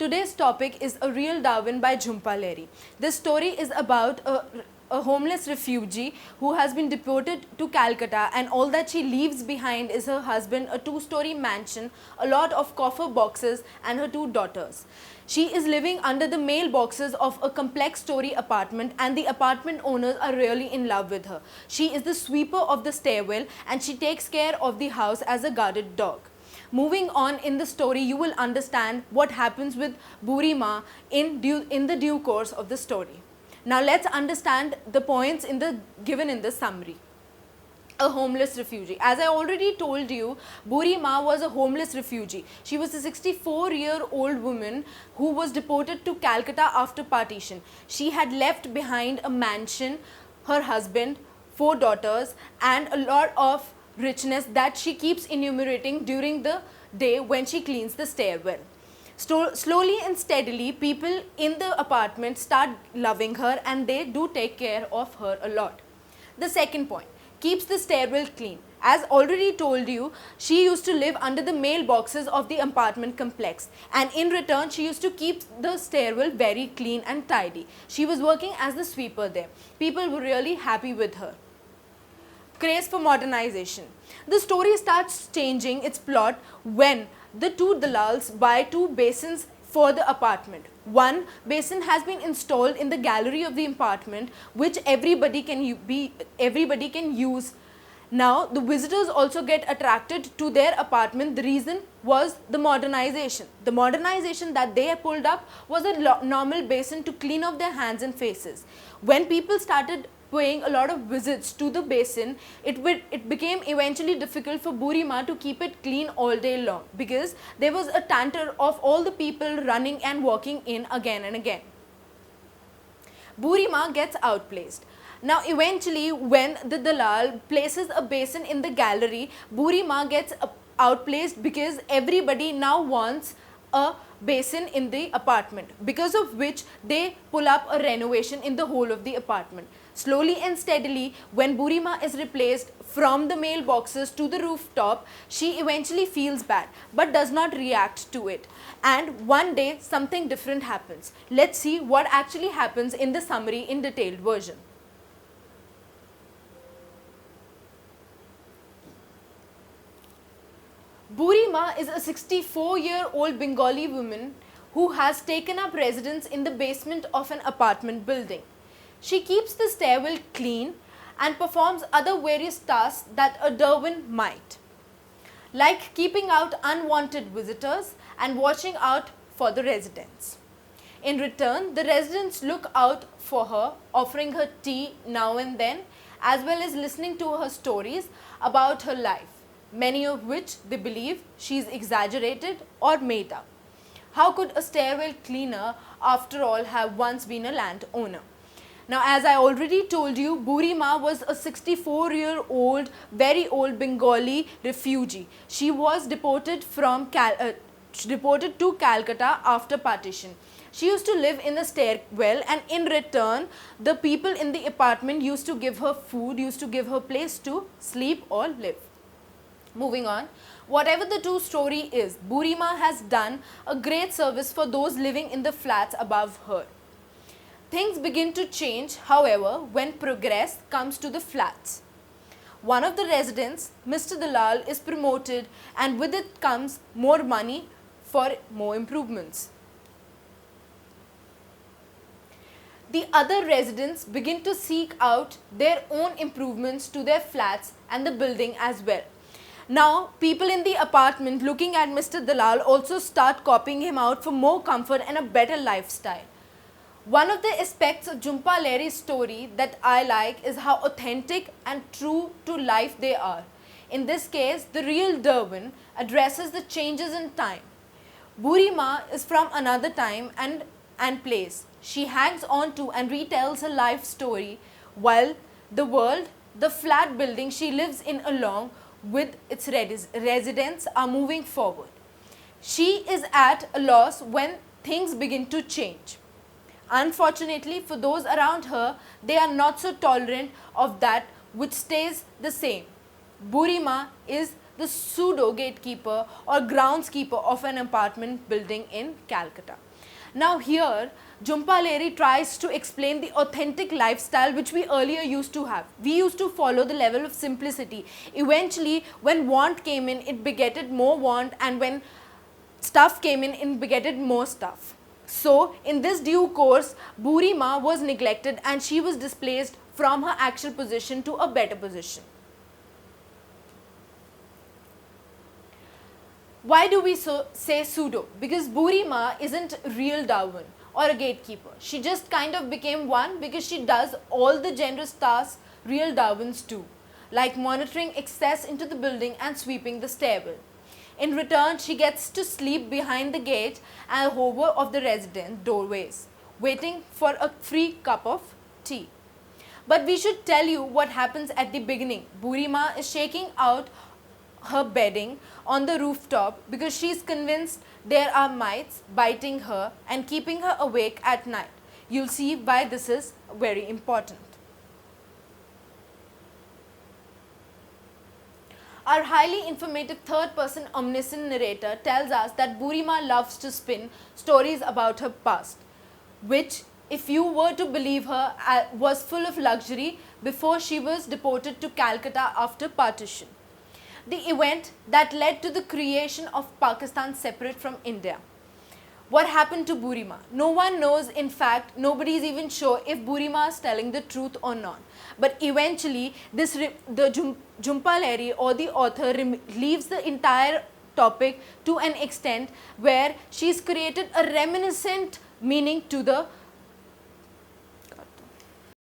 Today's topic is A Real Darwin by Jhumpa Lahiri. This story is about a homeless refugee who has been deported to Calcutta, and all that she leaves behind is her husband, a two-story mansion, a lot of coffer boxes and her two daughters. She is living under the mailboxes of a complex story apartment, and the apartment owners are really in love with her. She is the sweeper of the stairwell and she takes care of the house as a guarded dog. Moving on in the story, you will understand what happens with Burima in the due course of the story. Now let's understand the points given in the summary. A homeless refugee. As I already told you, Burima was a homeless refugee. She was a 64-year-old woman who was deported to Calcutta after partition. She had left behind a mansion, her husband, 4 daughters, and a lot of richness that she keeps enumerating during the day when she cleans the stairwell. Slowly and steadily, people in the apartment start loving her and they do take care of her a lot. The second point, keeps the stairwell clean. As already told you, she used to live under the mailboxes of the apartment complex, and in return she used to keep the stairwell very clean and tidy. She was working as the sweeper there. People were really happy with her. Craze for modernization. The story starts changing its plot when the two Dalals buy 2 basins for the apartment. One basin has been installed in the gallery of the apartment, which everybody can use. Now the visitors also get attracted to their apartment. The reason was the modernization. The modernization that they pulled up was a normal basin to clean off their hands and faces. When people started paying a lot of visits to the basin, it became eventually difficult for Burima to keep it clean all day long, because there was a tanter of all the people running and walking in again and again. Burima gets outplaced. Now eventually, when the Dalal places a basin in the gallery, Burima gets outplaced because everybody now wants a basin in the apartment, because of which they pull up a renovation in the whole of the apartment. Slowly and steadily, when Burima is replaced from the mailboxes to the rooftop, she eventually feels bad but does not react to it. And one day something different happens. Let's see what actually happens in the summary in detailed version. Burima is a 64-year-old Bengali woman who has taken up residence in the basement of an apartment building. She keeps the stairwell clean and performs other various tasks that a Darwin might, like keeping out unwanted visitors and watching out for the residents. In return, the residents look out for her, offering her tea now and then, as well as listening to her stories about her life, many of which they believe she is exaggerated or made up. How could a stairwell cleaner, after all, have once been a landowner? Now, as I already told you, Burima was a 64-year-old, very old Bengali refugee. She was deported to Calcutta after partition. She used to live in a stairwell, and in return, the people in the apartment used to give her food, used to give her place to sleep or live. Moving on, whatever the true story is, Burima has done a great service for those living in the flats above her. Things begin to change, however, when progress comes to the flats. One of the residents, Mr. Dalal, is promoted, and with it comes more money for more improvements. The other residents begin to seek out their own improvements to their flats and the building as well. Now, people in the apartment looking at Mr. Dalal also start copying him out for more comfort and a better lifestyle. One of the aspects of Jhumpa Lahiri's story that I like is how authentic and true to life they are. In this case, the real Darwin addresses the changes in time. Burima is from another time and place. She hangs on to and retells her life story, while the world, the flat building she lives in along with its residents, are moving forward. She is at a loss when things begin to change. Unfortunately for those around her, they are not so tolerant of that which stays the same. Burima is the pseudo gatekeeper or groundskeeper of an apartment building in Calcutta. Now here, Jhumpa Lahiri tries to explain the authentic lifestyle which we earlier used to have. We used to follow the level of simplicity. Eventually, when want came in, it begetted more want, and when stuff came in, it begetted more stuff. So, in this due course, Buri Ma was neglected and she was displaced from her actual position to a better position. Why do we say pseudo? Because Buri Ma isn't real Darwin or a gatekeeper. She just kind of became one because she does all the generous tasks real Darwins do, like monitoring access into the building and sweeping the stairwell. In return, she gets to sleep behind the gate and hover of the residence doorways, waiting for a free cup of tea. But we should tell you what happens at the beginning. Buri Ma is shaking out her bedding on the rooftop because she is convinced there are mites biting her and keeping her awake at night. You'll see why this is very important. Our highly informative third-person omniscient narrator tells us that Buri Ma loves to spin stories about her past, which, if you were to believe her, was full of luxury before she was deported to Calcutta after partition, the event that led to the creation of Pakistan separate from India. What happened to Buri Ma? No one knows. In fact, nobody is even sure if Buri Ma is telling the truth or not. But eventually, Jhumpa Lahiri or the author leaves the entire topic to an extent where she's created a reminiscent meaning to the